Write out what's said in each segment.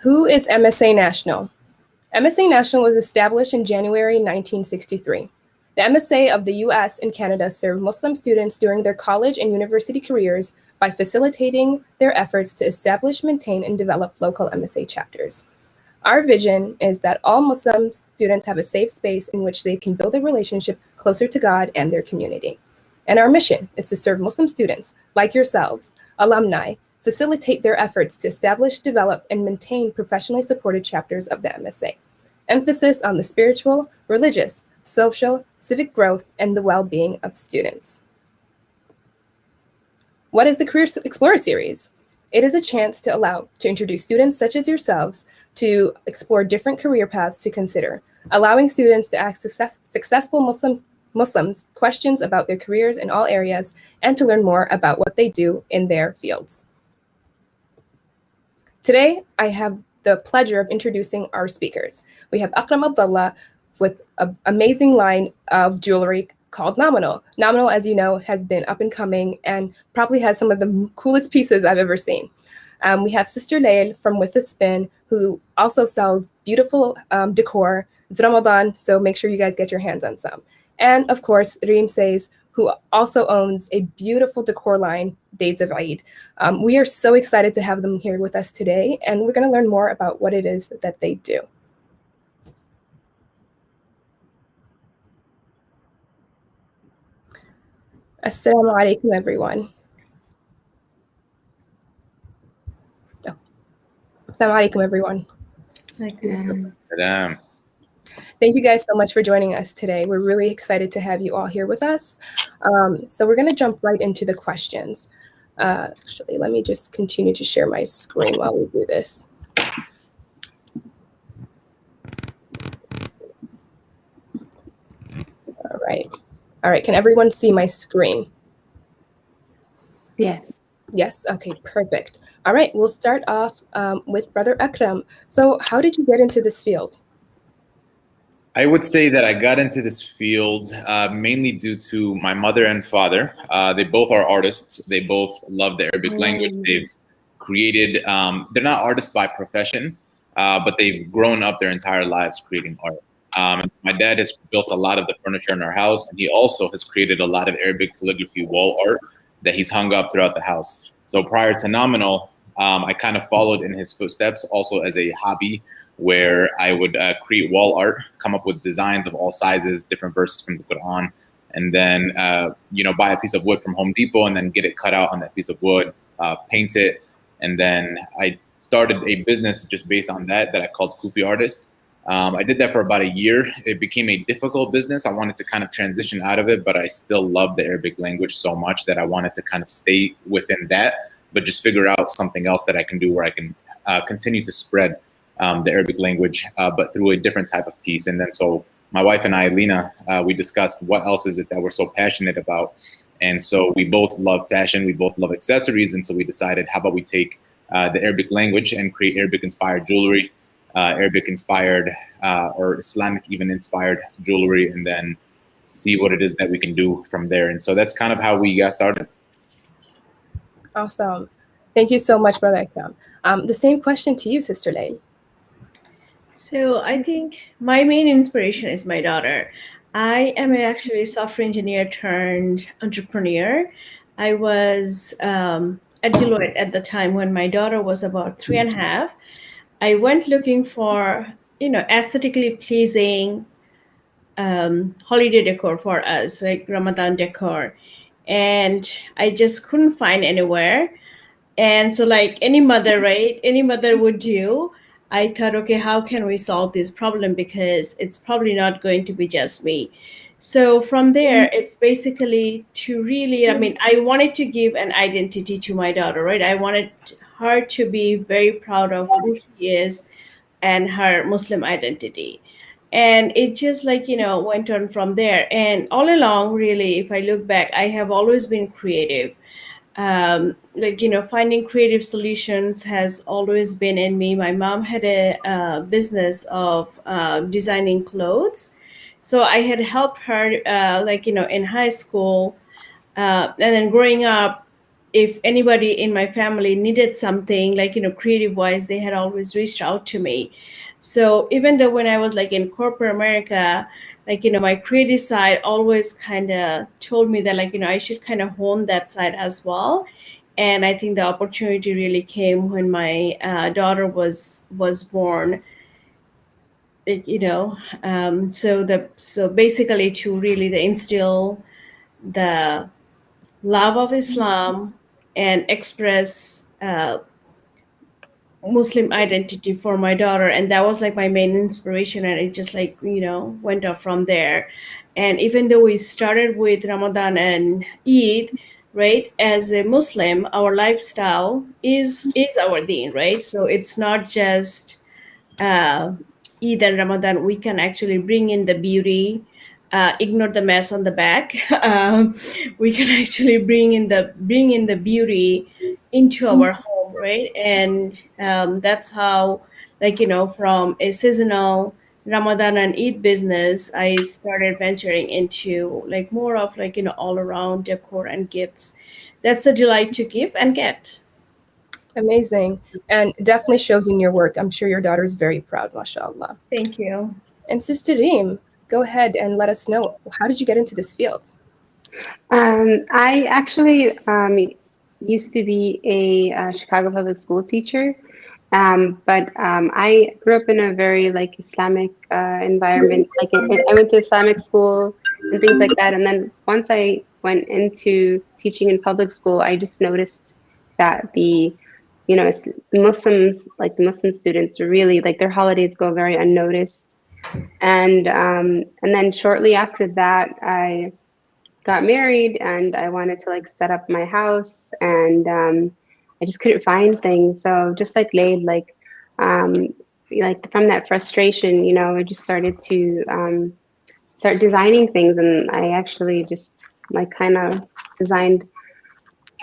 Who is MSA National? MSA National was established in January 1963. The MSA of the US and Canada serve Muslim students during their college and university careers by facilitating their efforts to establish, maintain, and develop local MSA chapters. Our vision is that all Muslim students have a safe space in which they can build a relationship closer to God and their community. And our mission is to serve Muslim students, like yourselves, alumni, facilitate their efforts to establish, develop, and maintain professionally supported chapters of the MSA. Emphasis on the spiritual, religious, social, civic growth, and the well-being of students. What is the Career Explorer Series? It is a chance to introduce students such as yourselves to explore different career paths to consider, allowing students to ask successful Muslims questions about their careers in all areas and to learn more about what they do in their fields. Today, I have the pleasure of introducing our speakers. We have Akram Abdullah with an amazing line of jewelry called Nominal. Nominal, as you know, has been up and coming and probably has some of the coolest pieces I've ever seen. We have Sister Lael from With a Spin, who also sells beautiful decor. It's Ramadan, so make sure you guys get your hands on some. And of course, Reem Says, who also owns a beautiful decor line, Days of Eid. We are so excited to have them here with us today, and we're going to learn more about what it is that they do. Assalamu alaikum, everyone. Oh. Assalamu alaikum, everyone. Salam. Thank you guys so much for joining us today. We're really excited to have you all here with us. So we're going to jump right into the questions. Actually, let me just continue to share my screen while we do this. All right. All right, can everyone see my screen? Yes. Yes, okay, perfect. All right, we'll start off with Brother Akram. So how did you get into this field? I would say that I got into this field mainly due to my mother and father. They both are artists. They both love the Arabic language. They've created, they're not artists by profession, but they've grown up their entire lives creating art. My dad has built a lot of the furniture in our house, and he also has created a lot of Arabic calligraphy wall art that he's hung up throughout the house. So prior to Nominal, I kind of followed in his footsteps also as a hobby, where I would create wall art, come up with designs of all sizes, different verses from the Quran, and then buy a piece of wood from Home Depot and then get it cut out on that piece of wood, paint it, and then I started a business just based on that I called Kufi Artist. I did that for about a year. It became a difficult business. I wanted to kind of transition out of it, but I still love the Arabic language so much that I wanted to kind of stay within that, but just figure out something else that I can do where I can continue to spread the Arabic language, but through a different type of piece. And then so my wife and I, Lena, we discussed what else is it that we're so passionate about. And so we both love fashion, we both love accessories. And so we decided, how about we take the Arabic language and create Arabic-inspired jewelry, Arabic-inspired or Islamic even inspired jewelry, and then see what it is that we can do from there. And so that's kind of how we got started. Awesome. Thank you so much, Brother Akram. The same question to you, Sister Lael. So I think my main inspiration is my daughter. I am actually a software engineer turned entrepreneur. I was at Deloitte at the time when my daughter was about 3.5. I went looking for, aesthetically pleasing holiday decor for us, like Ramadan decor. And I just couldn't find anywhere. And so like any mother, right? Any mother would do. I thought, okay, how can we solve this problem? Because it's probably not going to be just me. So from there, it's basically to really, I wanted to give an identity to my daughter, right? I wanted her to be very proud of who she is and her Muslim identity. And it just went on from there. And all along, really, if I look back, I have always been creative. Finding creative solutions has always been in me. My mom had a business of designing clothes. So I had helped her, in high school. And then growing up, if anybody in my family needed something, like, creative wise, they had always reached out to me. So even though when I was like in corporate America, like, my creative side always kind of told me that, like, I should kind of hone that side as well. And I think the opportunity really came when my daughter was born. So basically to really instill the love of Islam and express Muslim identity for my daughter, and that was like my main inspiration, and it just like went off from there. And even though we started with Ramadan and Eid, right, as a Muslim, our lifestyle is our deen, right? So it's not just uh, Eid and Ramadan. We can actually bring in the beauty, ignore the mess on the back. We can actually bring in the beauty into our home, right? And that's how, like, from a seasonal Ramadan and Eid business, I started venturing into like more of like all around decor and gifts. That's a delight to give and get. Amazing. And definitely shows in your work. I'm sure your daughter is very proud, mashallah. Thank you. And Sister Reem, go ahead and let us know, how did you get into this field? I actually used to be a Chicago public school teacher, but I grew up in a very like Islamic environment. Like I went to Islamic school and things like that. And then once I went into teaching in public school, I just noticed that the Muslims, like the Muslim students, are really like their holidays go very unnoticed. And then shortly after that, I got married and I wanted to like set up my house, and I just couldn't find things. So just like laid like from that frustration, I just started to start designing things, and I actually just like kind of designed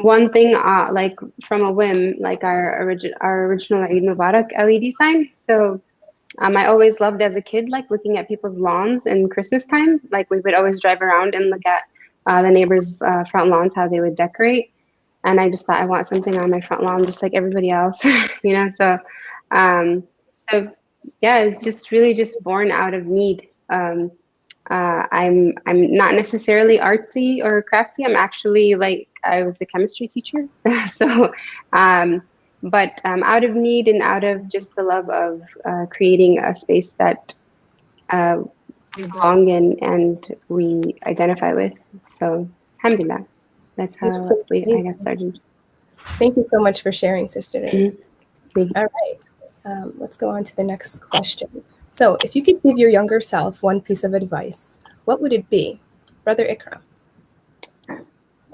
one thing like from a whim, like our original Eid Mubarak LED sign. So I always loved as a kid, like looking at people's lawns in Christmas time. Like we would always drive around and look at the neighbors' front lawns, how they would decorate. And I just thought I want something on my front lawn, just like everybody else, So, so yeah, it's just really just born out of need. I'm not necessarily artsy or crafty. I'm actually like I was a chemistry teacher, so. But out of need and out of just the love of creating a space that we belong in and we identify with. So, alhamdulillah, that's how I got started. Thank you so much for sharing, Sister Reem. Mm-hmm. All right, let's go on to the next question. So, if you could give your younger self one piece of advice, what would it be? Brother Ikram.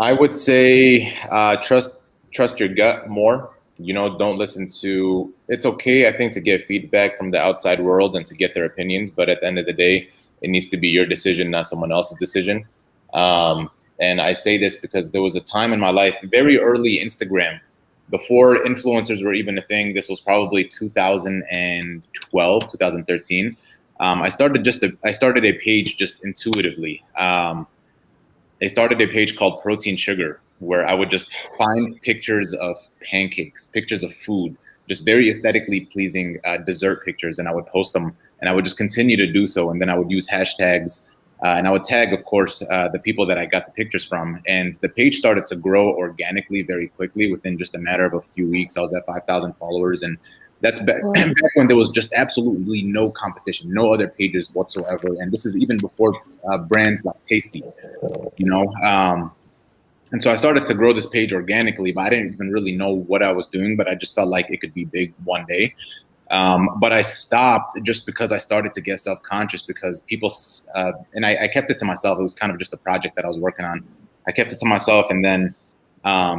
I would say trust your gut more. Don't listen to, it's okay, I think, to get feedback from the outside world and to get their opinions, but at the end of the day, it needs to be your decision, not someone else's decision. And I say this because there was a time in my life, very early Instagram, before influencers were even a thing. This was probably 2012, 2013. I started a page just intuitively. I started a page called Protein Sugar, where I would just find pictures of pancakes, pictures of food, just very aesthetically pleasing dessert pictures, and I would post them, and I would just continue to do so. And then I would use hashtags, and I would tag, of course, the people that I got the pictures from. And the page started to grow organically very quickly. Within just a matter of a few weeks, I was at 5,000 followers, and that's back when there was just absolutely no competition, no other pages whatsoever. And this is even before brands like Tasty, And so I started to grow this page organically, but I didn't even really know what I was doing, but I just felt like it could be big one day. But I stopped just because I started to get self-conscious, because people, and I kept it to myself. It was kind of just a project that I was working on. I kept it to myself, and then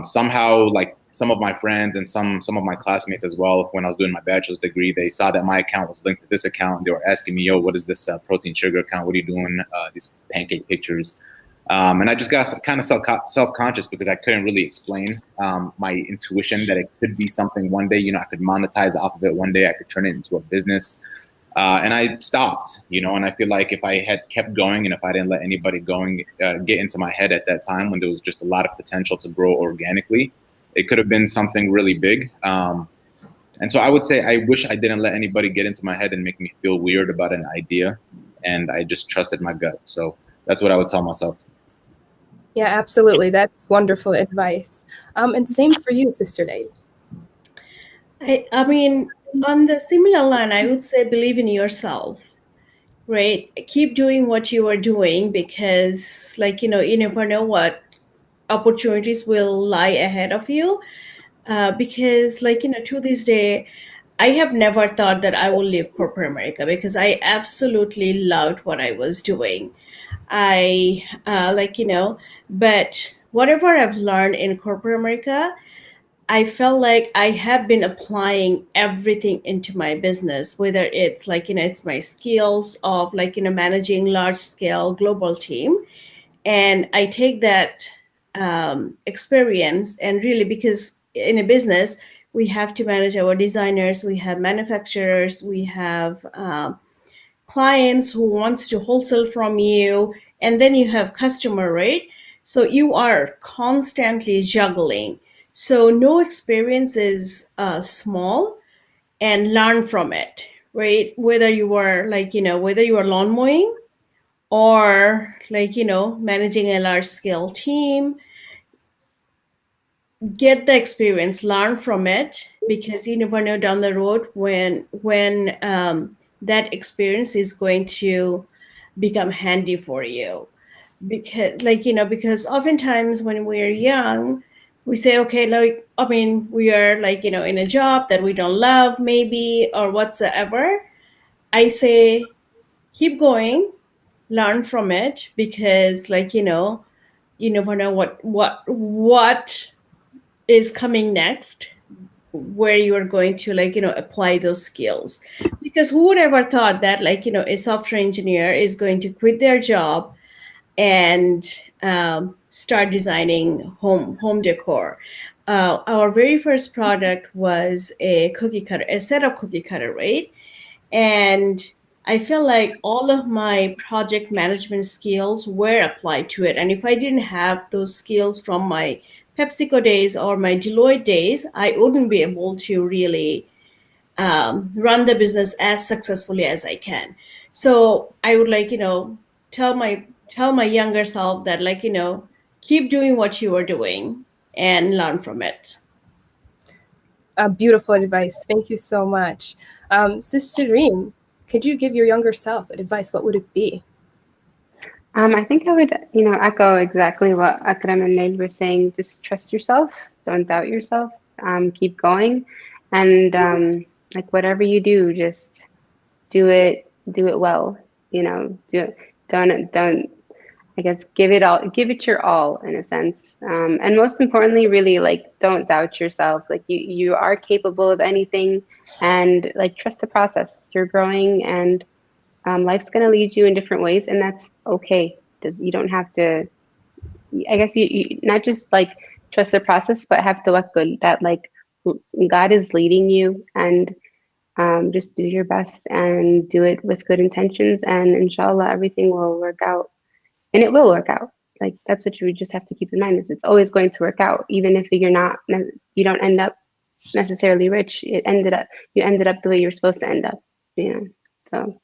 somehow, like some of my friends and some of my classmates as well, when I was doing my bachelor's degree, they saw that my account was linked to this account, and they were asking me, yo, what is this Protein Sugar account? What are you doing? These pancake pictures. And I just got kind of self-conscious because I couldn't really explain my intuition that it could be something one day, I could monetize off of it one day, I could turn it into a business. And I stopped, and I feel like if I had kept going and if I didn't let anybody get into my head at that time when there was just a lot of potential to grow organically, It could have been something really big. And so I would say I wish I didn't let anybody get into my head and make me feel weird about an idea, and I just trusted my gut. So that's what I would tell myself. Yeah, absolutely. That's wonderful advice. And same for you, Sister Dave. I mean, on the similar line, I would say believe in yourself, right? Keep doing what you are doing because, like, you never know what opportunities will lie ahead of you. Because, like, to this day, I have never thought that I will leave corporate America because I absolutely loved what I was doing. I but whatever I've learned in corporate America, I felt like I have been applying everything into my business, whether it's like, it's my skills of like, managing large scale global team. And I take that experience and really, because in a business, we have to manage our designers, we have manufacturers, we have clients who wants to wholesale from you, and then you have customer, right? So you are constantly juggling. So no experience is small, and learn from it, right? Whether you are like, whether you are lawn mowing or like, managing a large scale team, get the experience, learn from it, because you never know down the road when that experience is going to become handy for you. Because like, because oftentimes when we're young, we say, okay, like, I mean, we are like, in a job that we don't love maybe or whatsoever. I say keep going, learn from it, because like, you never know what is coming next, where you are going to like, apply those skills. Because who would ever thought that like, a software engineer is going to quit their job and start designing home decor. Our very first product was a set of cookie cutter, right? And I feel like all of my project management skills were applied to it. And if I didn't have those skills from my PepsiCo days or my Deloitte days, I wouldn't be able to really run the business as successfully as I can. So I would like, tell my younger self that like, keep doing what you are doing and learn from it. Beautiful advice. Thank you so much. Sister Reem, could you give your younger self advice? What would it be? I think I would, echo exactly what Akram and Nail were saying. Just trust yourself. Don't doubt yourself. Keep going. And like whatever you do, just do it well. Don't, I guess, give it your all in a sense. And most importantly, really like, don't doubt yourself. Like you are capable of anything, and like, trust the process. You're growing, and life's going to lead you in different ways, and that's okay. You don't have to, I guess, you not just like trust the process, but have tawakkul that like God is leading you, and just do your best and do it with good intentions, and inshallah everything will work out. And it will work out. Like, that's what you just have to keep in mind, is it's always going to work out. Even if you don't end up necessarily rich, you ended up the way you're supposed to end up, so.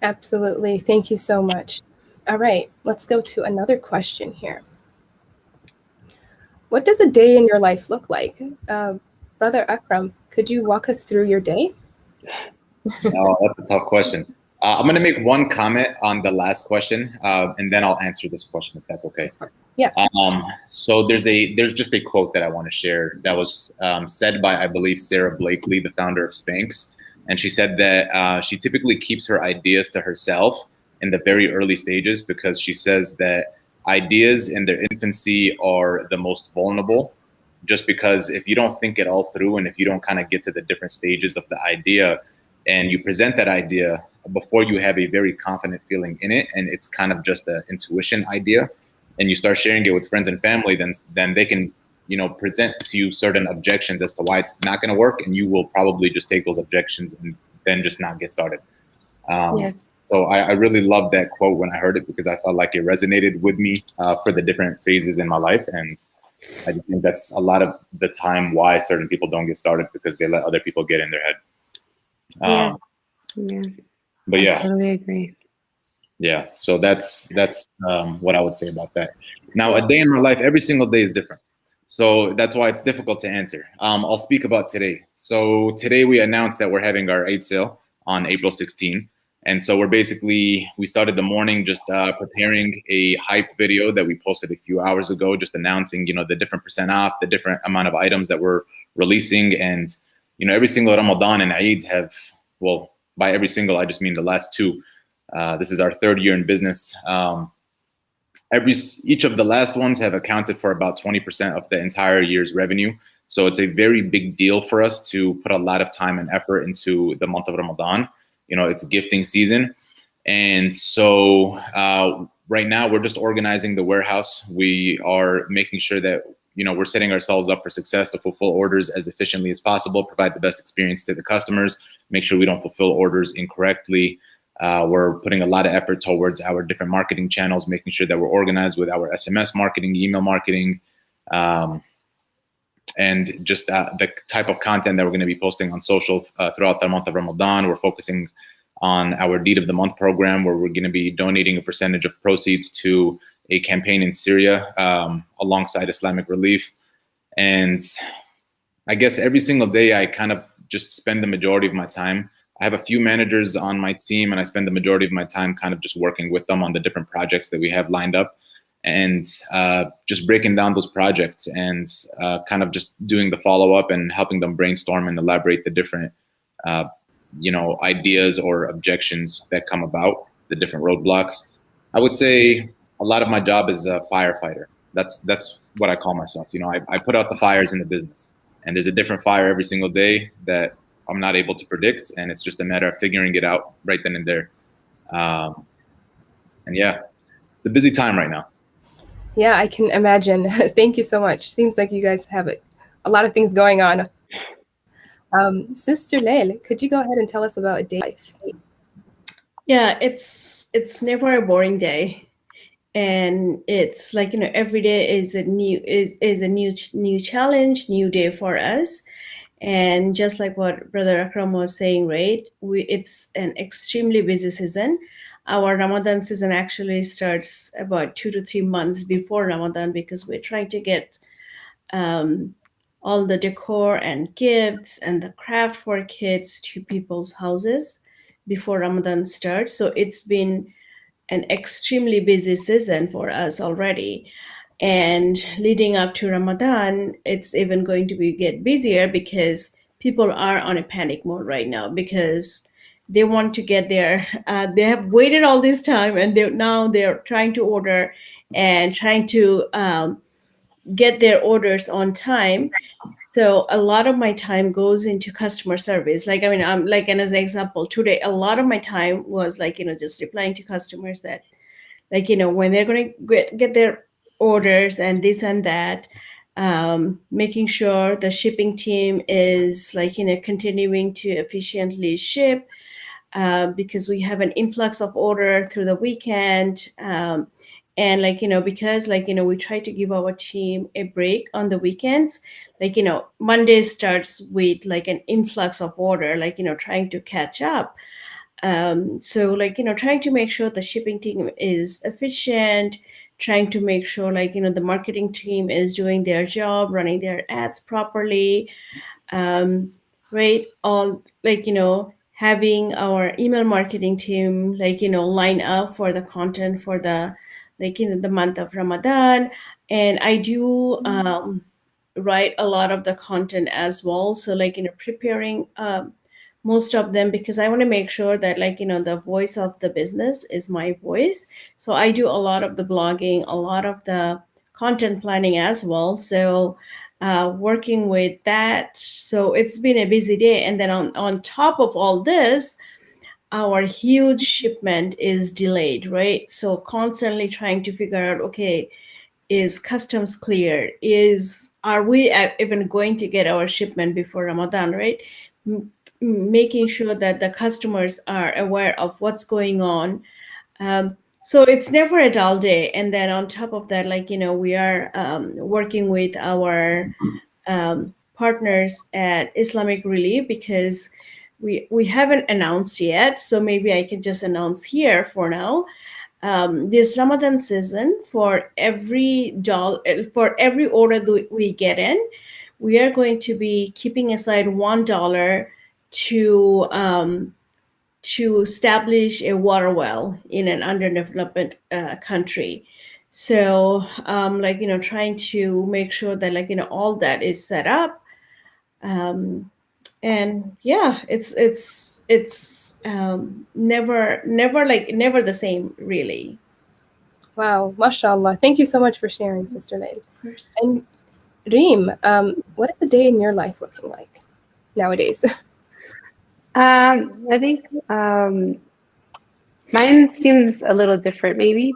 Absolutely. Thank you so much. All right, let's go to another question here. What does a day in your life look like? Brother Akram, could you walk us through your day? Oh, that's a tough question. I'm going to make one comment on the last question, and then I'll answer this question, if that's okay. Yeah. So there's just a quote that I want to share that was said by, I believe, Sarah Blakely, the founder of Spanx. And she said that she typically keeps her ideas to herself in the very early stages, because she says that ideas in their infancy are the most vulnerable, just because if you don't think it all through, and if you don't kind of get to the different stages of the idea and you present that idea before you have a very confident feeling in it, and it's kind of just an intuition idea, and you start sharing it with friends and family, then they can, present to you certain objections as to why it's not going to work, and you will probably just take those objections and then just not get started. Yes. So I really loved that quote when I heard it, because I felt like it resonated with me for the different phases in my life, and I just think that's a lot of the time why certain people don't get started, because they let other people get in their head. Yeah. Yeah. But I yeah, totally agree. yeah. So that's what I would say about that. Now, a day in my life, every single day is different. So that's why it's difficult to answer. I'll speak about today. So today we announced that we're having our Eid sale on April 16th. And so we started the morning just preparing a hype video that we posted a few hours ago, just announcing, the different percent off, the different amount of items that we're releasing. And, every single Ramadan and Eid well, by every single, I just mean the last two. This is our third year in business. Each of the last ones have accounted for about 20% of the entire year's revenue. So it's a very big deal for us to put a lot of time and effort into the month of Ramadan. It's gifting season. And so right now we're just organizing the warehouse. We are making sure that, we're setting ourselves up for success to fulfill orders as efficiently as possible, provide the best experience to the customers, make sure we don't fulfill orders incorrectly. We're putting a lot of effort towards our different marketing channels, making sure that we're organized with our SMS marketing, email marketing, and just the type of content that we're going to be posting on social throughout the month of Ramadan. We're focusing on our Deed of the Month program, where we're going to be donating a percentage of proceeds to a campaign in Syria alongside Islamic Relief. And I guess every single day I kind of just spend the majority of my time. I have a few managers on my team, and I spend the majority of my time kind of just working with them on the different projects that we have lined up, and just breaking down those projects and kind of just doing the follow-up and helping them brainstorm and elaborate the different ideas or objections that come about, the different roadblocks. I would say a lot of my job is a firefighter. That's what I call myself. I put out the fires in the business, and there's a different fire every single day that I'm not able to predict, and it's just a matter of figuring it out right then and there. And yeah, it's a busy time right now. Yeah, I can imagine. Thank you so much. Seems like you guys have a lot of things going on. Sister Lael, could you go ahead and tell us about a day life? Yeah, it's never a boring day, and it's like every day is a new challenge, new day for us. And just like what Brother Akram was saying, right? It's an extremely busy season. Our Ramadan season actually starts about 2 to 3 months before Ramadan, because we're trying to get all the decor and gifts and the craft for kids to people's houses before Ramadan starts. So it's been an extremely busy season for us already. And leading up to Ramadan, it's even going to get busier, because people are on a panic mode right now, because they want to get there. They have waited all this time, and they're trying to order and trying to get their orders on time. So a lot of my time goes into customer service. I'm like, and as an example, today, a lot of my time was just replying to customers that, when they're going to get their orders and this and that, making sure the shipping team is continuing to efficiently ship, because we have an influx of order through the weekend. And because we try to give our team a break on the weekends. Monday starts with an influx of order, trying to catch up. So trying to make sure the shipping team is efficient, trying to make sure the marketing team is doing their job, running their ads properly, right? All having our email marketing team line up for the content for the the month of Ramadan. And I do write a lot of the content as well, so preparing most of them, because I want to make sure that the voice of the business is my voice. So I do a lot of the blogging, a lot of the content planning as well. So working with that, so it's been a busy day. And then on top of all this, our huge shipment is delayed, right? So constantly trying to figure out, okay, is customs clear? Are we even going to get our shipment before Ramadan, right? Making sure that the customers are aware of what's going on. So it's never a dull day. And then on top of that, like, we are working with our partners at Islamic Relief, because we haven't announced yet. So maybe I can just announce here for now. This Ramadan season, for every order that we get in, we are going to be keeping aside $1 to establish a water well in an underdeveloped country. So, trying to make sure that, all that is set up. And yeah, it's never the same, really. Wow, mashallah. Thank you so much for sharing, Sister Lail. And Reem, what is the day in your life looking like nowadays? I think mine seems a little different, maybe.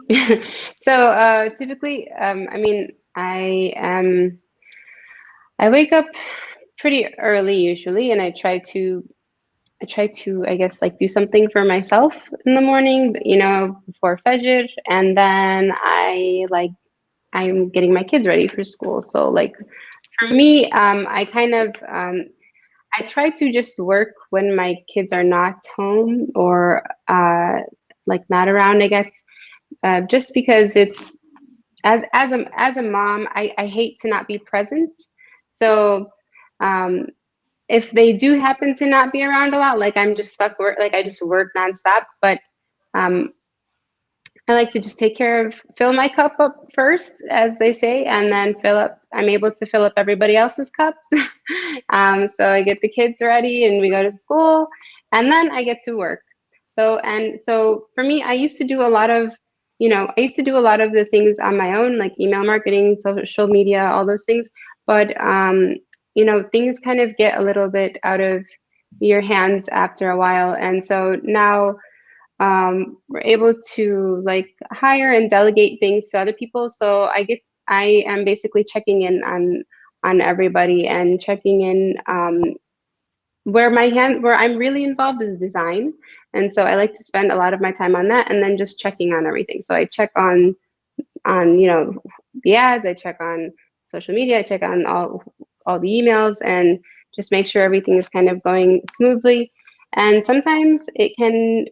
So typically, I mean, I wake up pretty early usually, and I try to, I guess, like do something for myself in the morning, before Fajr, and then I'm getting my kids ready for school. So like for me, I kind of I try to just work when my kids are not home or like not around, I guess, just because it's as a mom, I hate to not be present. So if they do happen to not be around a lot, like I'm just stuck work, like I just work nonstop. But um, I like to just fill my cup up first, as they say, and then I'm able to fill up everybody else's cup. So I get the kids ready and we go to school, and then I get to work. So for me, I used to do a lot of, the things on my own, like email marketing, social media, all those things. But, things kind of get a little bit out of your hands after a while. And so now, we're able to like hire and delegate things to other people. So I am basically checking in on everybody and checking in, where I'm really involved is design. And so I like to spend a lot of my time on that, and then just checking on everything. So I check on the ads, I check on social media, I check on all the emails, and just make sure everything is kind of going smoothly. And sometimes it can,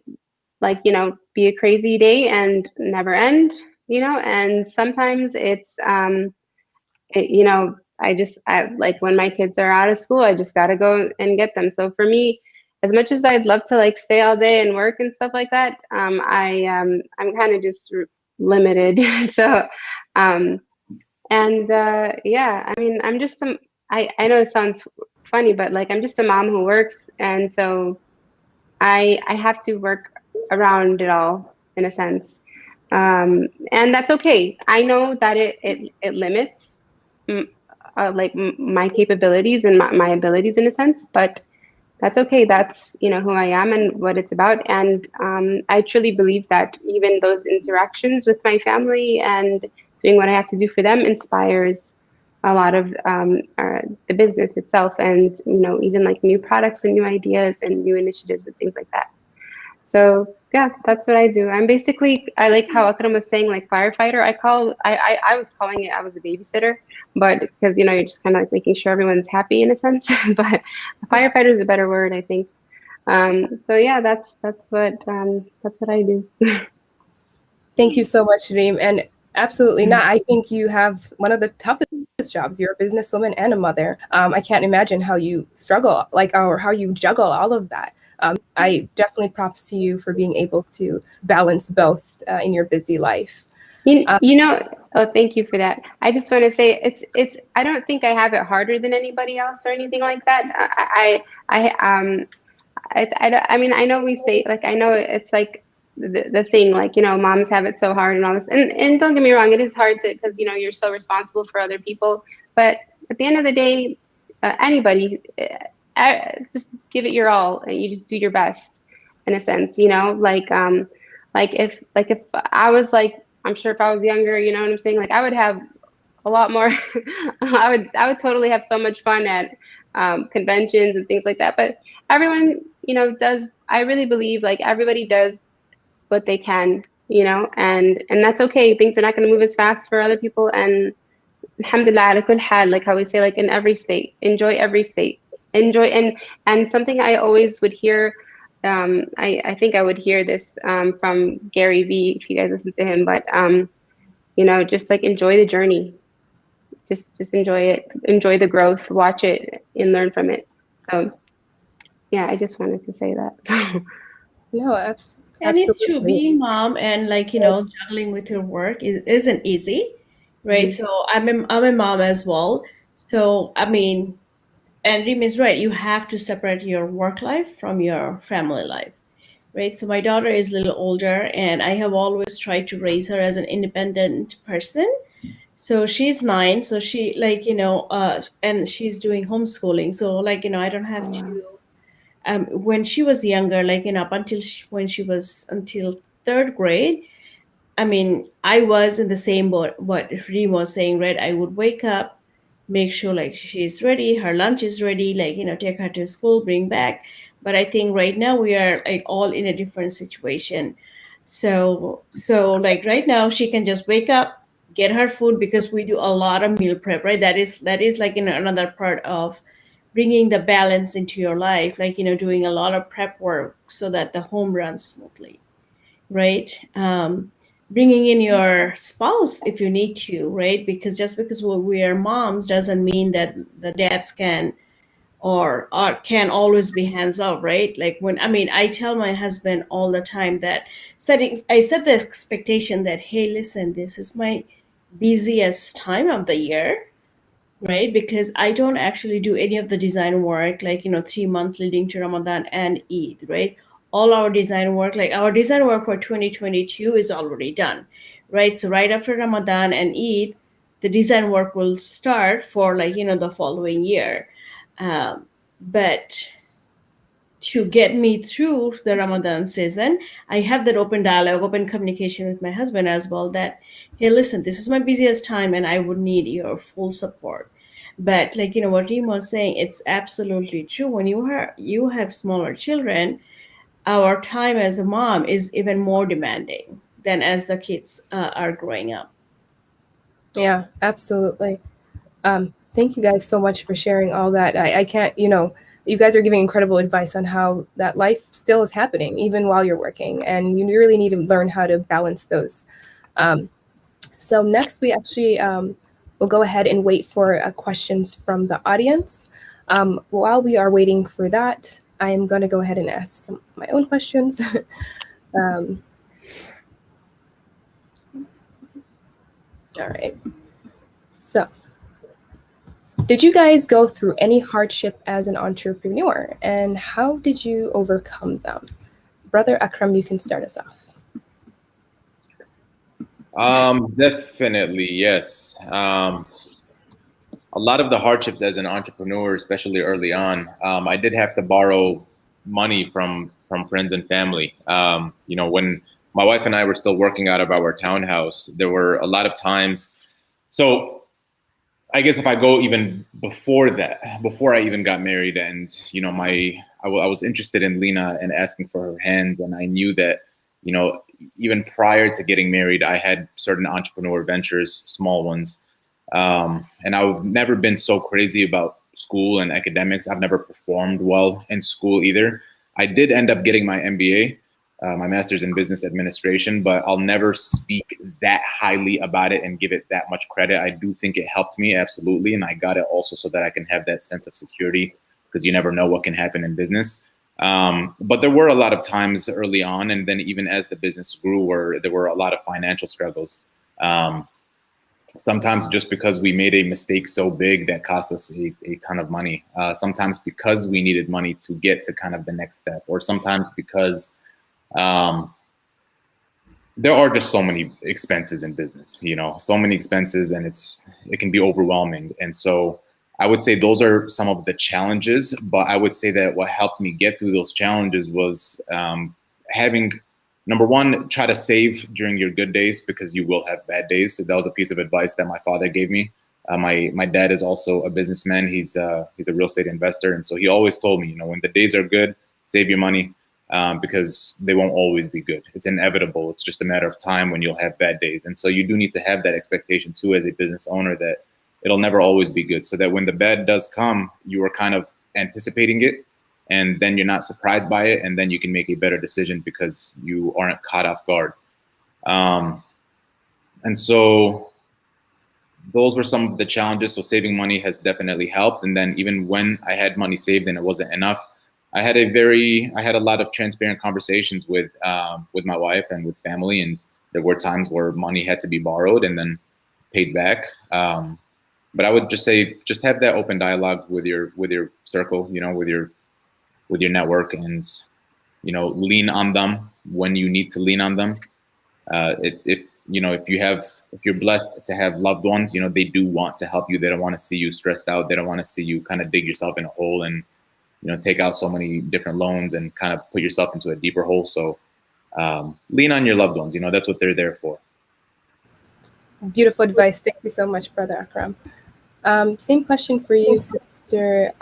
like, be a crazy day and never end, and sometimes it's I like when my kids are out of school, I just got to go and get them. So for me, as much as I'd love to like stay all day and work and stuff like that, I'm kind of just limited. So yeah, I mean, I'm just some I know it sounds funny, but like I'm just a mom who works, and so I have to work around it all in a sense, and that's okay. I know that it limits my capabilities and my abilities in a sense, but that's okay. That's who I am and what it's about. And I truly believe that even those interactions with my family and doing what I have to do for them inspires a lot of the business itself, and even like new products and new ideas and new initiatives and things like that. So yeah, that's what I do. I like how Akram was saying, like firefighter. I was calling it, I was a babysitter, but because you're just kind of like making sure everyone's happy in a sense. But a firefighter is a better word, I think. So yeah, that's what I do. Thank you so much, Reem. And absolutely not. I think you have one of the toughest jobs. You're a businesswoman and a mother. I can't imagine how you struggle, or how you juggle all of that. I definitely props to you for being able to balance both in your busy life. Oh, thank you for that. I just want to say I don't think I have it harder than anybody else or anything like that. I mean, I know we say, like, I know it's like the thing, like, moms have it so hard and all this, and don't get me wrong, it is hard because you're so responsible for other people. But at the end of the day, anybody, just give it your all, and you just do your best in a sense, like if I was like, I'm sure if I was younger, you know what I'm saying, like I would have a lot more. I would totally have so much fun at conventions and things like that. But everyone, does. I really believe like everybody does what they can and that's okay. Things are not going to move as fast for other people, and alhamdulillah ala kull hal, like how we say, like in every state, enjoy every state, enjoy. And something I always would hear, I think I would hear this from Gary Vee, if you guys listen to him, but just like enjoy the journey, just enjoy it, enjoy the growth, watch it and learn from it. So yeah, I just wanted to say that. No, And it's true, absolutely. being mom and juggling with your work isn't easy, right? Mhm. So I'm a mom as well. So I mean, and Reem is right. You have to separate your work life from your family life, right? So my daughter is a little older, and I have always tried to raise her as an independent person. So she's 9, so she and she's doing homeschooling. So I don't have to. When she was younger, up until when she was until 3rd grade, I mean, I was in the same boat what Reem was saying, right? I would wake up, make sure like she's ready, her lunch is ready, take her to school, bring back. But I think right now we are like all in a different situation. So like right now she can just wake up, get her food, because we do a lot of meal prep, right? That is like another part of bringing the balance into your life, doing a lot of prep work so that the home runs smoothly, right? Bringing in your spouse if you need to, right? Because just because we are moms doesn't mean that the dads can or can always be hands off, right? Like when I tell my husband all the time that I set the expectation that, hey, listen, this is my busiest time of the year, right? Because I don't actually do any of the design work, 3 months leading to Ramadan and Eid, right? All our design work, like our design work for 2022 is already done, right? So right after Ramadan and Eid, the design work will start for the following year. But to get me through the Ramadan season, I have that open dialogue, open communication with my husband as well that, hey, listen, this is my busiest time and I would need your full support. But what Reem was saying, it's absolutely true. When you have smaller children, our time as a mom is even more demanding than as the kids are growing up. Yeah, absolutely. Thank you guys so much for sharing all that. I can't, you guys are giving incredible advice on how that life still is happening even while you're working, and you really need to learn how to balance those. So next, we actually will go ahead and wait for questions from the audience. While we are waiting for that, I am going to go ahead and ask my own questions. All right. So, did you guys go through any hardship as an entrepreneur, and how did you overcome them? Brother Akram, you can start us off. Definitely, yes. A lot of the hardships as an entrepreneur, especially early on, I did have to borrow money from friends and family. When my wife and I were still working out of our townhouse, there were a lot of times. So I guess if I go even before that, before I even got married, and I was interested in Lena and asking for her hands, and I knew that even prior to getting married, I had certain entrepreneur ventures, small ones, and I've never been so crazy about school and academics. I've never performed well in school either. I did end up getting my MBA, my master's in business administration, but I'll never speak that highly about it and give it that much credit. I do think it helped me, absolutely. And I got it also so that I can have that sense of security, because you never know what can happen in business. But there were a lot of times early on, and then even as the business grew, where there were a lot of financial struggles. Sometimes just because we made a mistake so big that cost us a ton of money. Sometimes because we needed money to get to kind of the next step, or sometimes because there are just so many expenses in business, so many expenses, and it can be overwhelming. And so I would say those are some of the challenges, but I would say that what helped me get through those challenges was having, number one, try to save during your good days, because you will have bad days. So that was a piece of advice that my father gave me. My dad is also a businessman. He's a real estate investor. And so he always told me, when the days are good, save your money. because they won't always be good. It's inevitable. It's just a matter of time when you'll have bad days. And so you do need to have that expectation too as a business owner that it'll never always be good, so that when the bad does come, you are kind of anticipating it, and then you're not surprised by it, and then you can make a better decision because you aren't caught off guard. And so those were some of the challenges. So saving money has definitely helped. And then even when I had money saved and it wasn't enough, I had a lot of transparent conversations with my wife and with family. And there were times where money had to be borrowed and then paid back. But I would just say, just have that open dialogue with your circle, you know, with your network, and, you know, lean on them when you need to lean on them. If you're blessed to have loved ones, you know, they do want to help you. They don't want to see you stressed out. They don't want to see you kind of dig yourself in a hole and, you know, take out so many different loans and kind of put yourself into a deeper hole. So lean on your loved ones. You know, that's what they're there for. Beautiful advice. Thank you so much, Brother Akram. Same question for you, Sister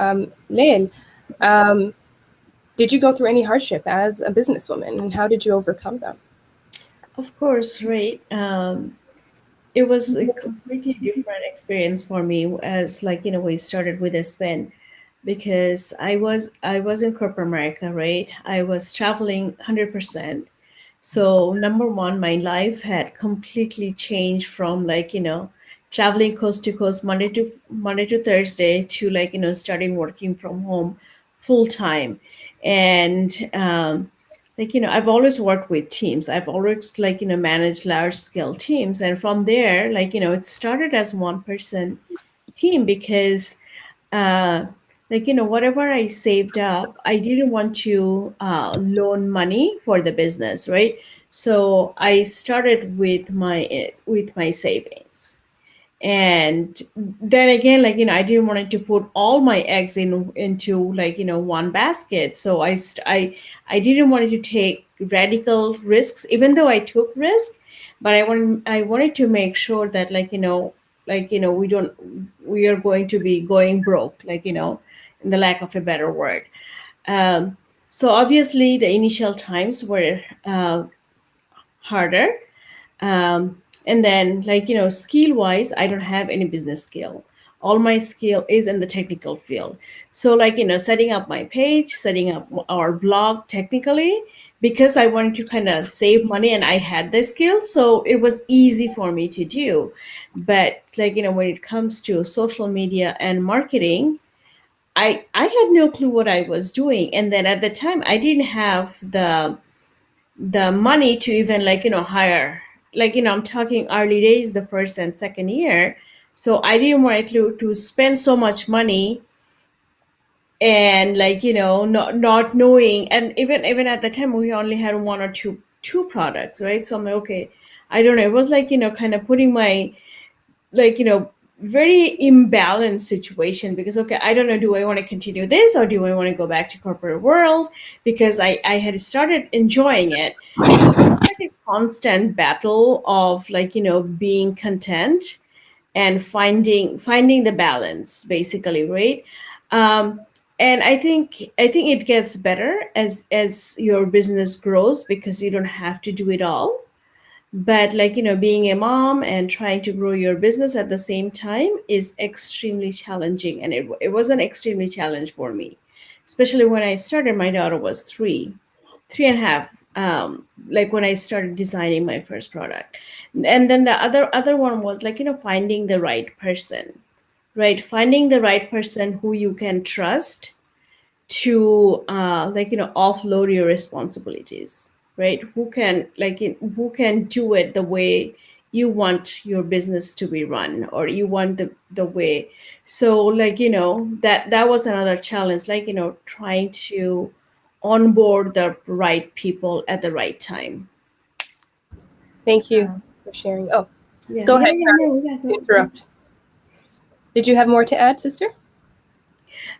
Lael. Did you go through any hardship as a businesswoman, and how did you overcome them? Of course, right. It was a completely different experience for me, as like, you know, we started with a spin, because I was in corporate America, right? I was traveling 100%. So number one, my life had completely changed from, like, you know, traveling coast to coast Monday to Thursday to, like, you know, starting working from home full time. And like, you know, I've always worked with teams. I've always, like, you know, managed large scale teams. And from there, like, you know, it started as one person team, because like, you know, whatever I saved up, I didn't want to loan money for the business, right? So I started with my savings. And then again, like, you know, I didn't want to put all my eggs into, like, you know, one basket. So I didn't want to take radical risks, even though I took risk. But I wanted to make sure that, like, you know, we are going to be going broke, like, you know, in the lack of a better word. So obviously the initial times were harder. And then, like, you know, skill wise, I don't have any business skill. All my skill is in the technical field. So, like, you know, setting up my page, setting up our blog technically, because I wanted to kind of save money and I had the skill. So it was easy for me to do. But, like, you know, when it comes to social media and marketing, I had no clue what I was doing. And then at the time, I didn't have the money to even, like, you know, hire, like, you know, I'm talking early days, the first and second year. So I didn't want to spend so much money, and, like, you know, not knowing. And even at the time, we only had one or two products, right? So I'm like, okay, I don't know. It was like, you know, kind of putting my, like, you know, very imbalanced situation, because, okay, I don't know, do I want to continue this, or do I want to go back to corporate world, because I had started enjoying it. So it's like a constant battle of, like, you know, being content and finding the balance, basically, right? And I think it gets better as your business grows, because you don't have to do it all. But, like, you know, being a mom and trying to grow your business at the same time is extremely challenging, and it was an extremely challenge for me, especially when I started. My daughter was three and a half, like, when I started designing my first product. And then the other one was, like, you know, finding the right person, right? Finding the right person who you can trust to, like, you know, offload your responsibilities, right? Who can, like, who can do it the way you want your business to be run, or you want the way. So, like, you know, that was another challenge, like, you know, trying to onboard the right people at the right time. Thank you for sharing. Oh, Yeah, go ahead. no, To interrupt. Did you have more to add, sister?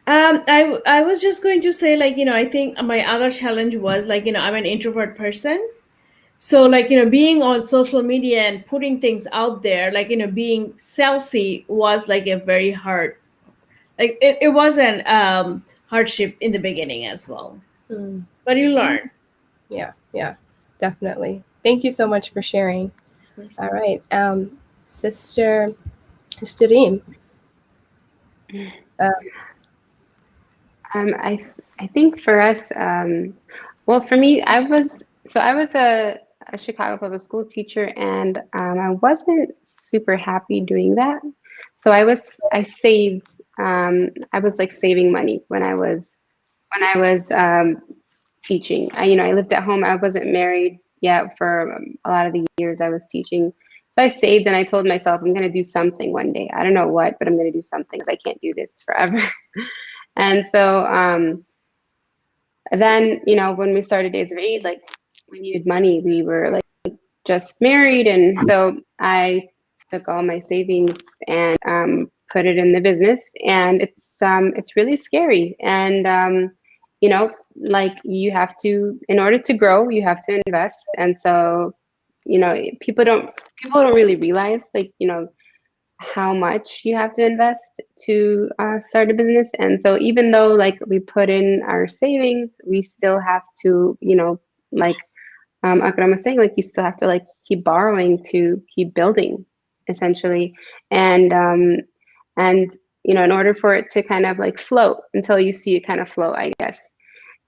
I was just going to say, like, you know, I think my other challenge was, like, you know, I'm an introvert person. So, like, you know, being on social media and putting things out there, like, you know, being salesy was like a very hard, like, it was an hardship in the beginning as well. But you learn. Yeah, definitely. Thank you so much for sharing. All right. Sister Reem. I think for us, well, for me, I was a Chicago public school teacher, and I wasn't super happy doing that. So I saved, I was like saving money when I was teaching. I lived at home. I wasn't married yet for a lot of the years I was teaching. So I saved and I told myself I'm going to do something one day. I don't know what, but I'm going to do something because I can't do this forever. And so then, when we started Days of Aid, like we needed money. We were like just married. And so I took all my savings and put it in the business. And it's really scary. And, like you have to, in order to grow, you have to invest. And so, people don't really realize, like, how much you have to invest to start a business. And so even though like we put in our savings, we still have to, like Akram was saying, like you still have to like keep borrowing to keep building, essentially. And in order for it to kind of like float until you see it kind of float, I guess.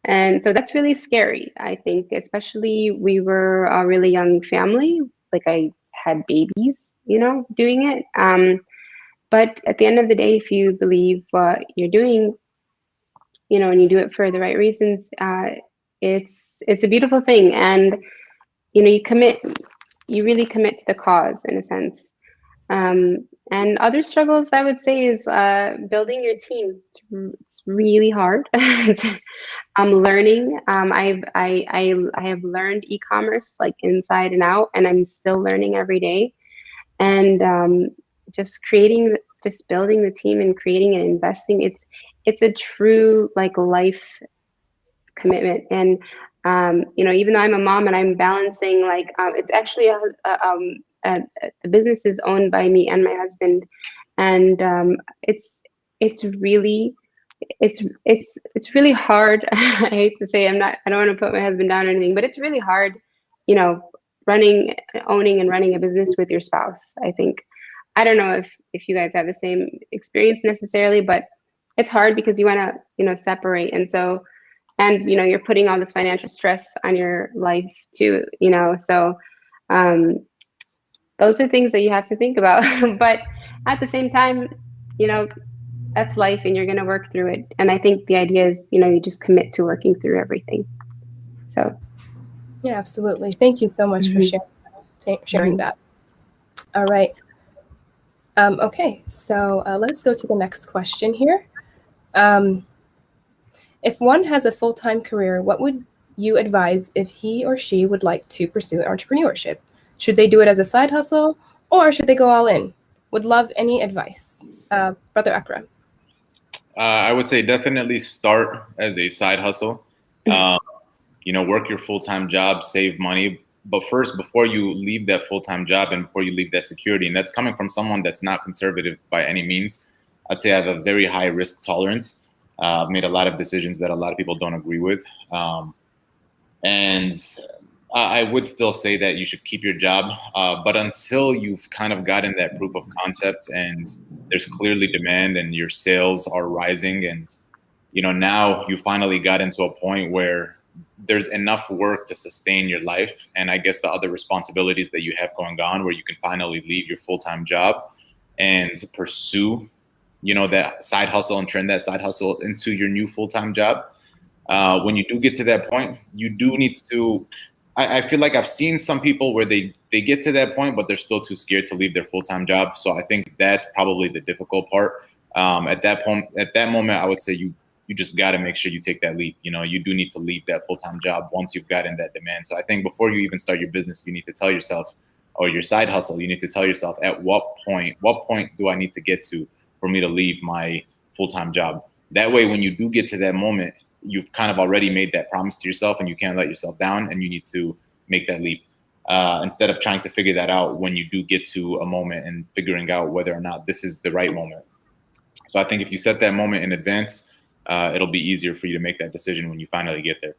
And so that's really scary, I think, especially we were a really young family. Like I had babies, doing it. But at the end of the day, if you believe what you're doing, and you do it for the right reasons, it's a beautiful thing. And you really commit to the cause in a sense. And other struggles I would say is building your team. It's really hard. I'm learning. I have learned e-commerce like inside and out, and I'm still learning every day. And just building the team and creating and investing. It's a true like life commitment. And even though I'm a mom and I'm balancing, like it's actually the business is owned by me and my husband, and it's really it's really hard. I hate to say I don't want to put my husband down or anything, but it's really hard, owning and running a business with your spouse. I think, I don't know if you guys have the same experience necessarily, but it's hard because you want to, separate. And so, and, you're putting all this financial stress on your life too, so those are things that you have to think about. But at the same time, that's life and you're going to work through it. And I think the idea is, you just commit to working through everything. So. Yeah, absolutely. Thank you so much for sharing that. All right. Okay, so let's go to the next question here. If one has a full-time career, what would you advise if he or she would like to pursue entrepreneurship? Should they do it as a side hustle or should they go all in? Would love any advice. Brother Akram. I would say definitely start as a side hustle. Work your full-time job, save money. But first, before you leave that full-time job and before you leave that security, and that's coming from someone that's not conservative by any means, I'd say I have a very high risk tolerance. I've made a lot of decisions that a lot of people don't agree with. And I would still say that you should keep your job. But until you've kind of gotten that proof of concept and there's clearly demand and your sales are rising and, now you finally got into a point where there's enough work to sustain your life. And I guess the other responsibilities that you have going on where you can finally leave your full-time job and pursue, that side hustle and turn that side hustle into your new full-time job. When you do get to that point, you do need to, I feel like I've seen some people where they get to that point, but they're still too scared to leave their full-time job. So I think that's probably the difficult part. At that moment, I would say you just got to make sure you take that leap. You do need to leave that full-time job once you've gotten that demand. So I think before you even start your business, you need to tell yourself, or your side hustle, you need to tell yourself at what point do I need to get to for me to leave my full-time job? That way, when you do get to that moment, you've kind of already made that promise to yourself and you can't let yourself down and you need to make that leap instead of trying to figure that out when you do get to a moment and figuring out whether or not this is the right moment. So I think if you set that moment in advance, it'll be easier for you to make that decision when you finally get there.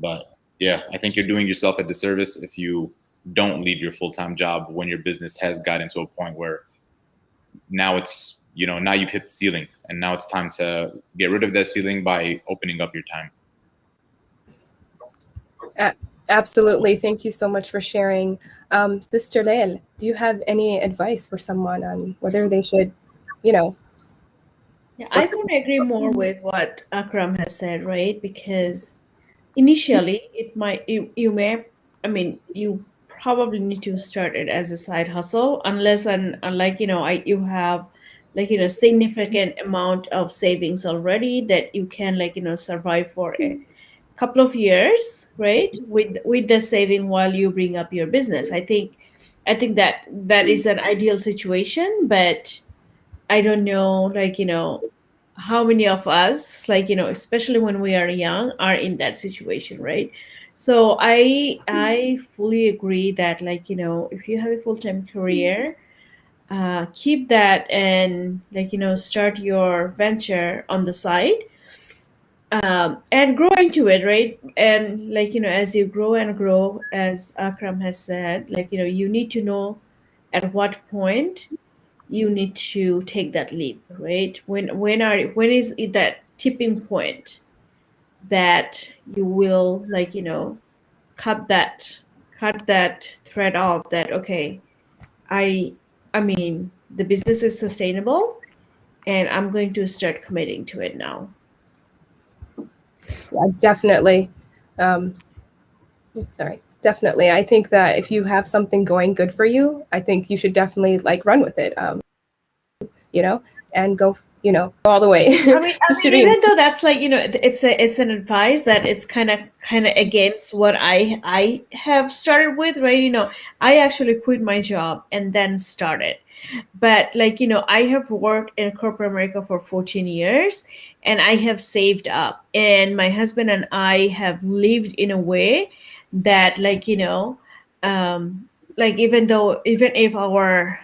But yeah, I think you're doing yourself a disservice if you don't leave your full-time job when your business has gotten to a point where now it's, now you've hit the ceiling, and now it's time to get rid of that ceiling by opening up your time. Absolutely. Thank you so much for sharing. Sister Lael, do you have any advice for someone on whether they should, Yeah, I couldn't agree more with what Akram has said, right? Because initially it might you probably need to start it as a side hustle unless and unlike you have significant amount of savings already that you can survive for a couple of years, right, with the saving while you bring up your business. I think that is an ideal situation, but I don't know, how many of us, especially when we are young, are in that situation, right? So I fully agree that, if you have a full-time career, keep that and start your venture on the side, and grow into it, right? And as you grow and grow, as Akram has said, you need to know at what point you need to take that leap, right? When is it that tipping point that you will cut that thread off, that okay, I I mean the business is sustainable and I'm going to start committing to it now. Yeah, definitely. Definitely. I think that if you have something going good for you, I think you should definitely run with it, and go, all the way. I mean, even though that's it's an advice that it's kind of against what I have started with, right? I actually quit my job and then started, but I have worked in corporate America for 14 years, and I have saved up, and my husband and I have lived in a way that even if our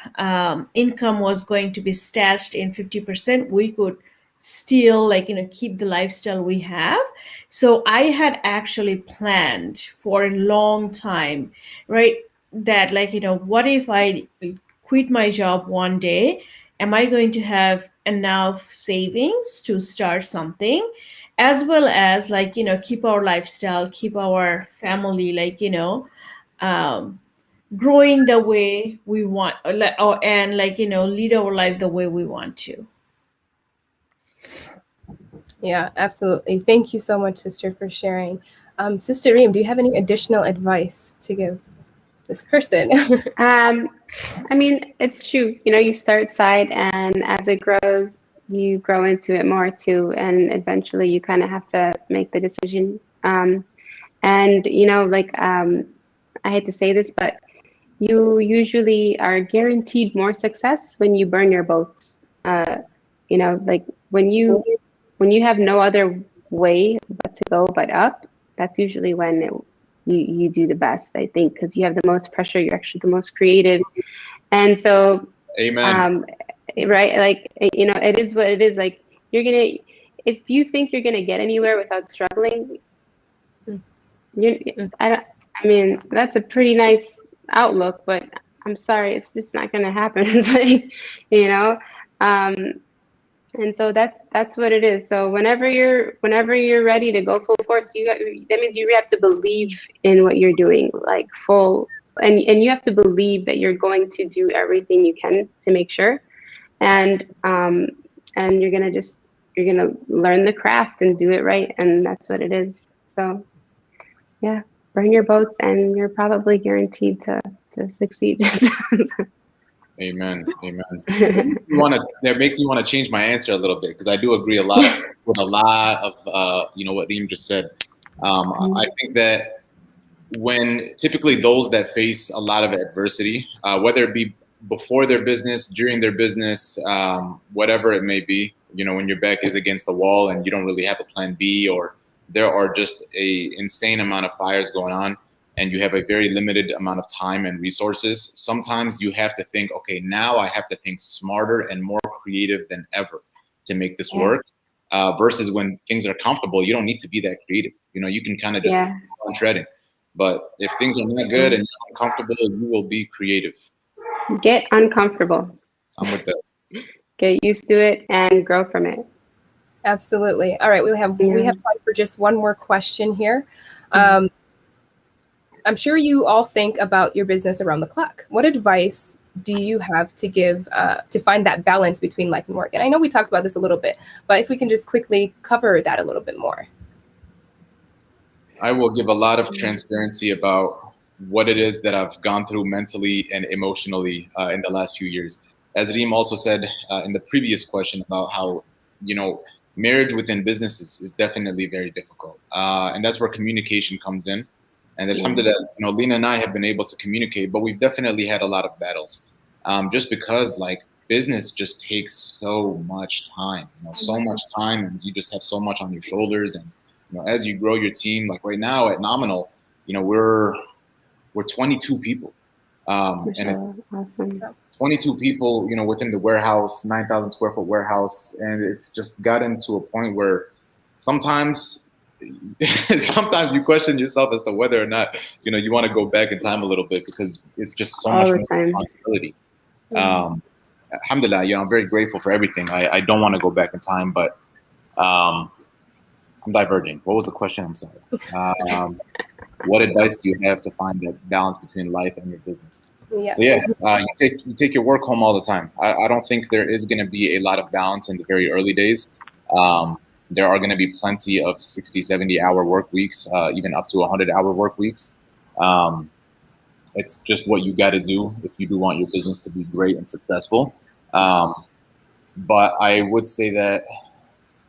income was going to be stashed in 50%, we could still keep the lifestyle we have. So I had actually planned for a long time, right, that what if I quit my job one day, am I going to have enough savings to start something, as well as keep our lifestyle, keep our family um growing the way we want, and lead our life the way we want to. Yeah, absolutely. Thank you so much, sister, for sharing. Sister Reem, do you have any additional advice to give this person? I mean, it's true. You start side, and as it grows, you grow into it more too. And eventually, you kind of have to make the decision. And I hate to say this, but you usually are guaranteed more success when you burn your boats. When you have no other way but to go but up, that's usually when you do the best, I think, because you have the most pressure, you're actually the most creative. And so, Amen. right, it is what it is. If you think you're gonna get anywhere without struggling, I mean, that's a pretty nice outlook, but I'm sorry, it's just not gonna happen. It's you know, um, and so that's what it is. So whenever you're ready to go full force, that means you have to believe in what you're doing, and you have to believe that you're going to do everything you can to make sure, and you're gonna learn the craft and do it right, and that's what it is. So yeah, burn your boats, and you're probably guaranteed to succeed. Amen. That makes me want to change my answer a little bit, because I do agree with a lot of what Reem just said. I think that when typically those that face a lot of adversity, whether it be before their business, during their business, whatever it may be, when your back is against the wall and you don't really have a plan B, or there are just a insane amount of fires going on, and you have a very limited amount of time and resources, sometimes you have to think, okay, now I have to think smarter and more creative than ever to make this work. versus when things are comfortable, you don't need to be that creative. You can kind of just Yeah. keep on treading. But if things are not good and you're uncomfortable, you will be creative. Get uncomfortable. I'm with that. Get used to it and grow from it. Absolutely. All right, we have time for just one more question here. I'm sure you all think about your business around the clock. What advice do you have to give to find that balance between life and work? And I know we talked about this a little bit, but if we can just quickly cover that a little bit more. I will give a lot of transparency about what it is that I've gone through mentally and emotionally in the last few years. As Reem also said in the previous question about how, marriage within business is definitely very difficult. And that's where communication comes in. And alhamdulillah, Lena and I have been able to communicate, but we've definitely had a lot of battles. Just because business just takes so much time, so much time, and you just have so much on your shoulders. And as you grow your team, like right now at Nominal, we're 22 people, and it's awesome. 22 people, within the warehouse, 9,000 square foot warehouse, and it's just gotten to a point where sometimes you question yourself as to whether or not you want to go back in time a little bit, because it's just so much more responsibility. Alhamdulillah, I'm very grateful for everything. I don't want to go back in time, but I'm diverging. What was the question? I'm sorry. What advice do you have to find that balance between life and your business? Yes. So you take your work home all the time. I don't think there is going to be a lot of balance in the very early days. There are going to be plenty of 60, 70-hour work weeks, even up to 100-hour work weeks. It's just what you got to do if you do want your business to be great and successful. But I would say that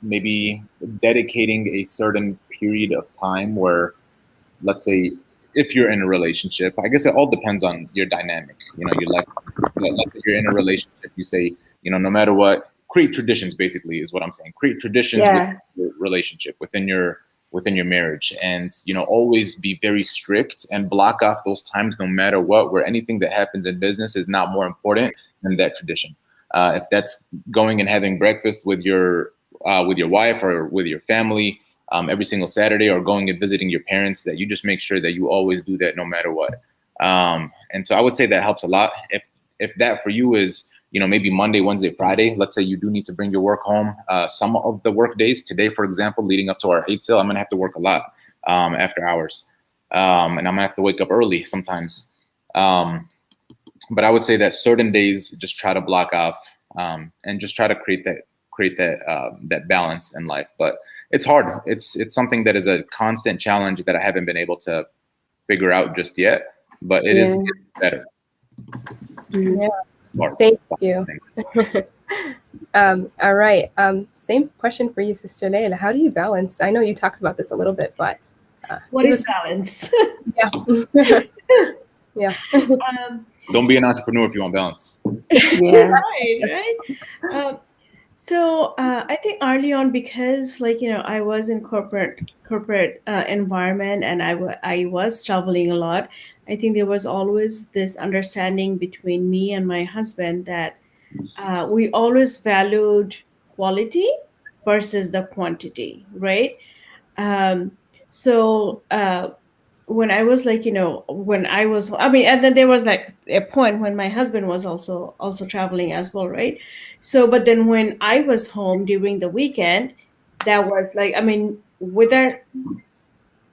maybe dedicating a certain period of time where, let's say, if you're in a relationship, I guess it all depends on your dynamic. Your life. Let's say you're in a relationship, you say, no matter what, create traditions. Basically, is what I'm saying. Create traditions within your relationship, within your marriage, and always be very strict and block off those times, no matter what, where anything that happens in business is not more important than that tradition. If that's going and having breakfast with your wife or with your family every single Saturday, or going and visiting your parents, that you just make sure that you always do that no matter what. And so I would say that helps a lot. If that for you is, maybe Monday, Wednesday, Friday, let's say you do need to bring your work home. Some of the work days, today, for example, leading up to our Eid sale, I'm going to have to work a lot after hours. And I'm going to have to wake up early sometimes. But I would say that certain days, just try to block off and just try to create that balance in life. But it's hard. It's something that is a constant challenge that I haven't been able to figure out just yet, but it is better. Yeah. Thank you. All right. Same question for you, Sister Leila. How do you balance? I know you talked about this a little bit, but what is balance? Yeah. Yeah. Don't be an entrepreneur if you want balance. Yeah. Right. So I think early on, because I was in corporate environment, and I was traveling a lot. I think there was always this understanding between me and my husband that we always valued quality versus the quantity, right? So when I was and then there was a point when my husband was also traveling as well, right? So, but then when I was home during the weekend, that was whether,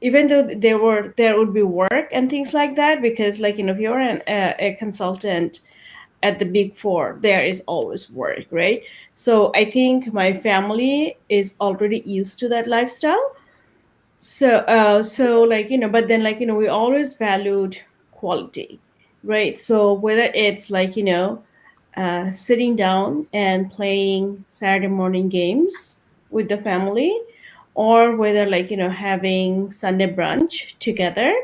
even though there would be work and things like that, because if you're a consultant at the Big Four, there is always work, right? So I think my family is already used to that lifestyle. So but then we always valued quality, right? So whether it's sitting down and playing Saturday morning games with the family, or whether having Sunday brunch together,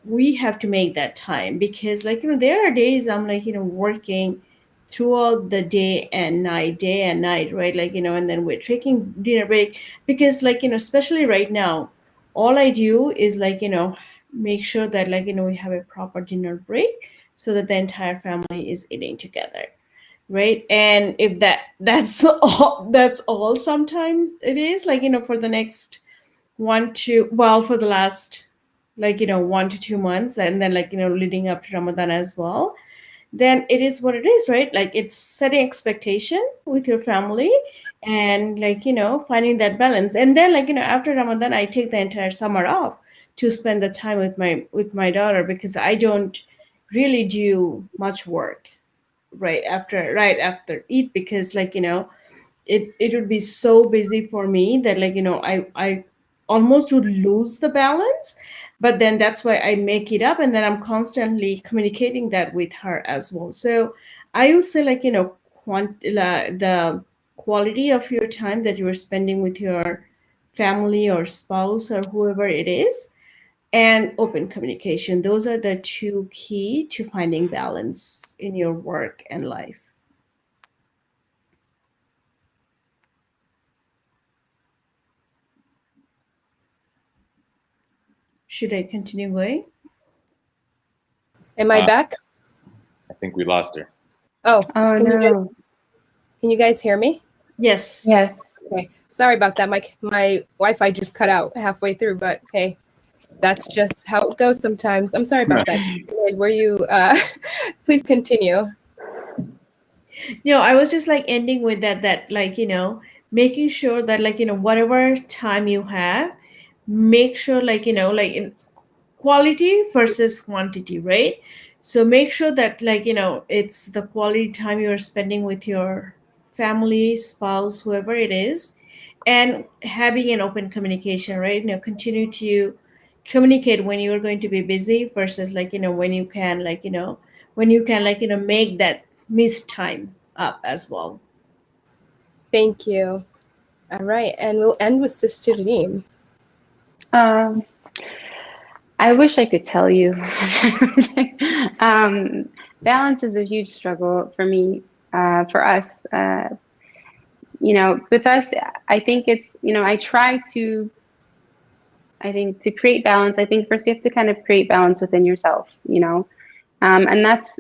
we have to make that time, because there are days I'm working throughout the day and night, right? And then we're taking dinner break, because especially right now, all I do is make sure that we have a proper dinner break, so that the entire family is eating together. right? And if that's all sometimes it is like, for the next for the last, like, 1 to 2 months, and then, like, leading up to Ramadan as well, then it is what it is, right? Like, it's setting expectation with your family, and, like, finding that balance. And then, like, after Ramadan, I take the entire summer off to spend the time with my daughter, because I don't really do much work right after Eid, because, like, it would be so busy for me that, like, I almost would lose the balance. But then that's why I make it up, and then I'm constantly communicating that with her as well. So I would say, like, the quality of your time that you are spending with your family or spouse or whoever it is, and open communication, those are the two key to finding balance in your work and life. Should I continue going? Am I Uh, back? I think we lost her. Oh, Oh no. can you guys hear me? Yes. Yes. Okay. Sorry about that. My Wi-Fi just cut out halfway through, but hey, that's just how it goes sometimes. I'm sorry about that. Were you please continue. I was just like ending with that, like, making sure that, like, whatever time you have, make sure, like, like, in quality versus quantity, right? So make sure that, like, it's the quality time you're spending with your family, spouse, whoever it is, and having an open communication, right? Continue to communicate when you're going to be busy versus, like, when you can, like, make that missed time up as well. Thank you. All right, and we'll end with Sister Reem. Um, I wish I could tell you. Balance is a huge struggle for me, for us. With us, I think it's, I try to, I think to create balance, I think first you have to kind of create balance within yourself, and that's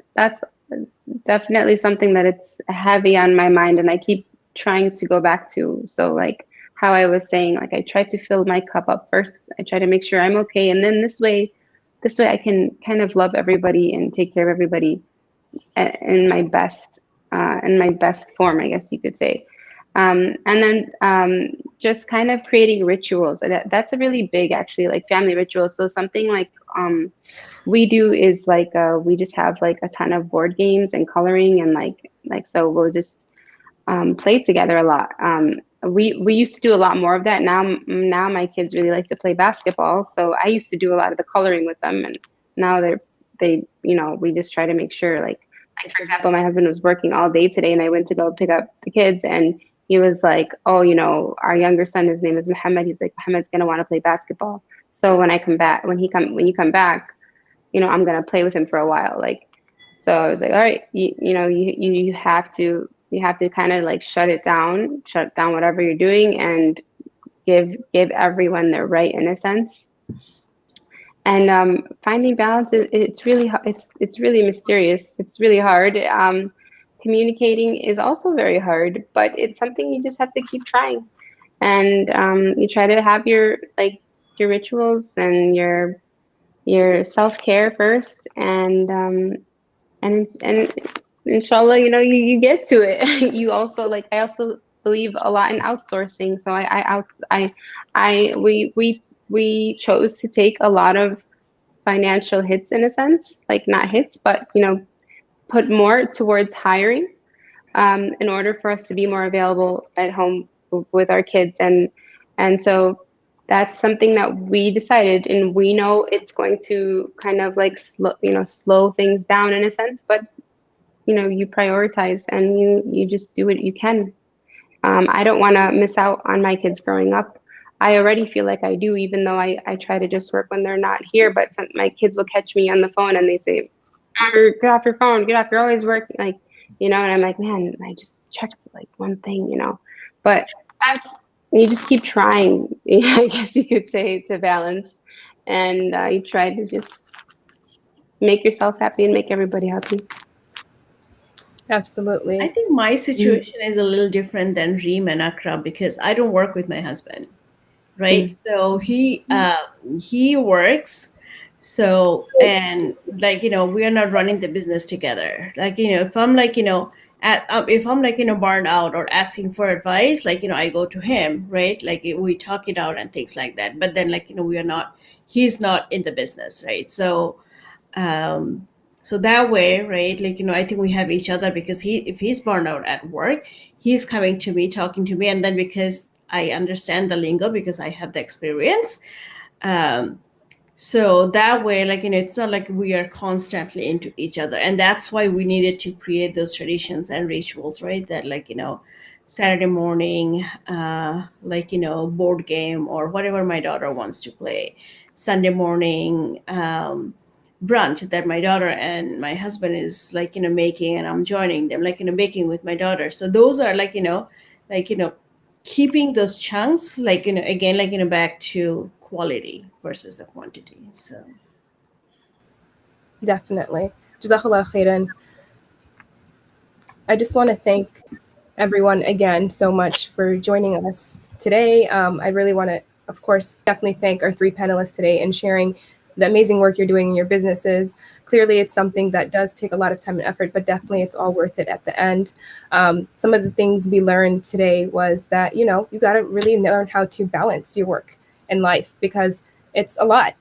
definitely something that it's heavy on my mind, and I keep trying to go back to. So like how I was saying, like I try to fill my cup up first. I try to make sure I'm okay, and then this way I can kind of love everybody and take care of everybody in my best form, I guess you could say. And then just kind of creating rituals. That's a really big, actually, like family rituals. So something like we do is like we just have like a ton of board games and coloring, and like so we'll just play together a lot. We used to do a lot more of that. Now my kids really like to play basketball, so I used to do a lot of the coloring with them, and now they we just try to make sure, like for example, my husband was working all day today, and I went to go pick up the kids, and he was like, oh, our younger son, his name is Muhammad. He's like, Muhammad's gonna want to play basketball. So when you come back, I'm gonna play with him for a while. Like, so I was like, all right, you have to kind of like shut down whatever you're doing, and give everyone their right, in a sense. And finding balance, it's really it's really mysterious. It's really hard. Communicating is also very hard, but it's something you just have to keep trying. And you try to have your rituals and your self-care first, and inshallah, you get to it. You also, like, I also believe a lot in outsourcing. So we chose to take a lot of financial hits, in a sense, like not hits, but put more towards hiring, in order for us to be more available at home with our kids. And so that's something that we decided, and we know it's going to kind of like slow things down, in a sense, but you prioritize, and you just do what you can. I don't want to miss out on my kids growing up. I already feel like I do, even though I try to just work when they're not here. But my kids will catch me on the phone, and they say, "Get off your phone, get off, you're always working." Like, and I'm like, man, I just checked like one thing, But you just keep trying, I guess you could say, to balance. And you try to just make yourself happy and make everybody happy. Absolutely. I think my situation is a little different than Reem and Akram because I don't work with my husband, right? So he works. So, and like, we are not running the business together. Like, if I'm like, if I'm like, burned out or asking for advice, like, I go to him, right? Like we talk it out and things like that. But then like, he's not in the business, right? Um, so that way, right? Like, I think we have each other because if he's burned out at work, he's coming to me, talking to me. And then because I understand the lingo, because I have the experience, um, so that way, like, it's not like we are constantly into each other. And that's why we needed to create those traditions and rituals, right? That like, Saturday morning, like, board game or whatever my daughter wants to play. Sunday morning, brunch that my daughter and my husband is like, making, and I'm joining them, like, baking with my daughter. So those are like, like, keeping those chunks, like, again, like, back to quality versus the quantity. So Definitely. Jazakallah khairan. I just want to thank everyone again so much for joining us today. I really want to, of course, definitely thank our 3 panelists today and sharing the amazing work you're doing in your businesses. Clearly, it's something that does take a lot of time and effort, but definitely it's all worth it at the end. Some of the things we learned today was that, you got to really learn how to balance your work and life because it's a lot.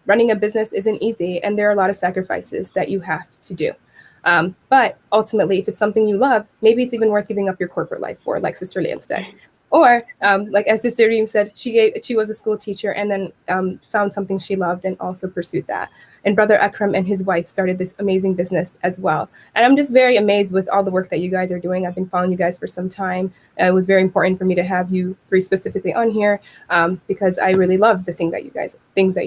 Running a business isn't easy, and there are a lot of sacrifices that you have to do. But ultimately, if it's something you love, maybe it's even worth giving up your corporate life for, like Sister Lael said. Or like as Sister Reem said, she was a school teacher and then found something she loved and also pursued that. And Brother Akram and his wife started this amazing business as well. And I'm just very amazed with all the work that you guys are doing. I've been following you guys for some time. It was very important for me to have you 3 specifically on here because I really love the things that you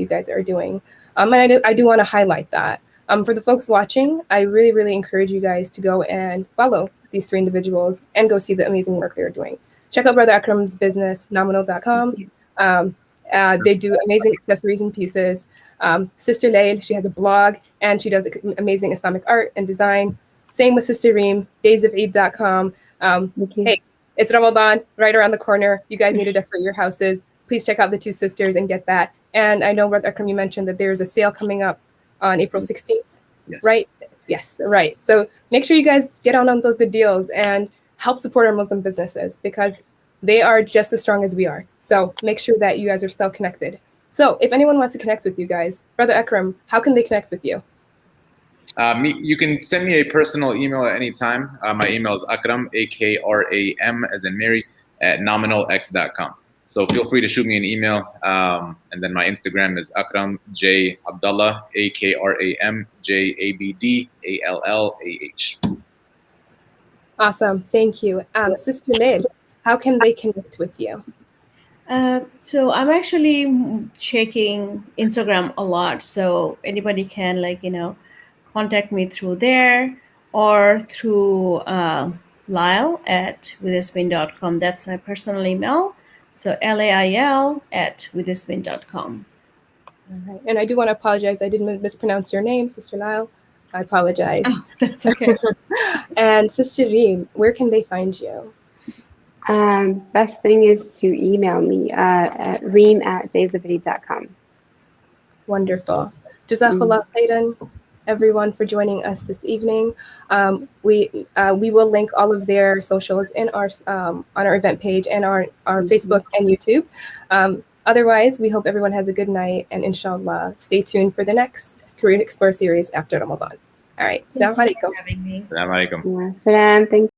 guys are doing. And I do want to highlight that. For the folks watching, I really, really encourage you guys to go and follow these 3 individuals and go see the amazing work they're doing. Check out Brother Akram's business, nominal.com. They do amazing accessories and pieces. Sister Lael, she has a blog and she does amazing Islamic art and design. Same with Sister Reem, daysofeid.com. Hey, it's Ramadan right around the corner. You guys need to decorate your houses. Please check out the 2 sisters and get that. And I know, Brother Akram, you mentioned that there's a sale coming up on April 16th, Yes. right? Yes, right. So make sure you guys get on those good deals and help support our Muslim businesses because they are just as strong as we are. So make sure that you guys are still connected. So if anyone wants to connect with you guys, Brother Akram, how can they connect with you? You can send me a personal email at any time. My email is Akram, Akram, as in Mary, at nominalx.com. So feel free to shoot me an email. And then my Instagram is Akram J Abdallah, Akram J Abdallah. Awesome. Thank you. Sister Lael, how can they connect with you? So I'm actually checking Instagram a lot. So anybody can contact me through there or through Lyle at withismin.com. That's my personal email. So lail@withismin.com. All right. And I do want to apologize. I didn't mispronounce your name, Sister Lyle. I apologize. Oh, that's okay. And Sister Reem, where can they find you? Best thing is to email me at reem@daysofeid.com. Wonderful. Jazakallah khairan, everyone, for joining us this evening. We will link all of their socials in our on our event page and our Facebook and YouTube. Otherwise, we hope everyone has a good night and inshallah, stay tuned for the next Career Explore series after Ramadan. All right. Assalamu alaikum. Thank you for having me. Assalamu alaikum. Salam. Thank